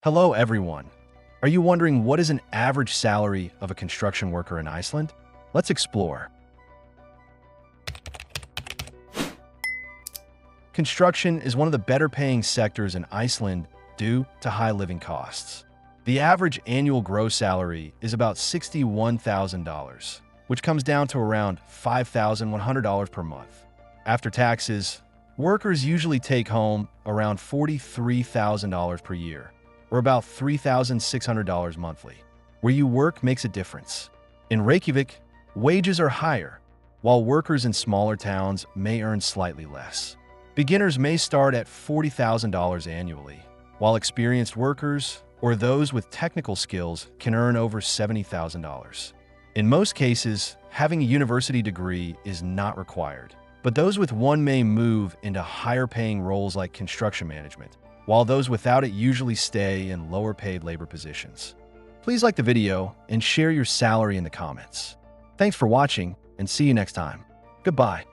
Hello, everyone. Are you wondering what is an average salary of a construction worker in Iceland? Let's explore. Construction is one of the better paying sectors in Iceland due to high living costs. The average annual gross salary is about $61,000, which comes down to around $5,100 per month. After taxes, workers usually take home around $43,000 per year, or about $3,600 monthly. Where you work makes a difference. In Reykjavik, wages are higher, while workers in smaller towns may earn slightly less. Beginners may start at $40,000 annually, while experienced workers or those with technical skills can earn over $70,000. In most cases, having a university degree is not required, but those with one may move into higher-paying roles like construction management, while those without it usually stay in lower-paid labor positions. Please like the video and share your salary in the comments. Thanks for watching, and see you next time. Goodbye.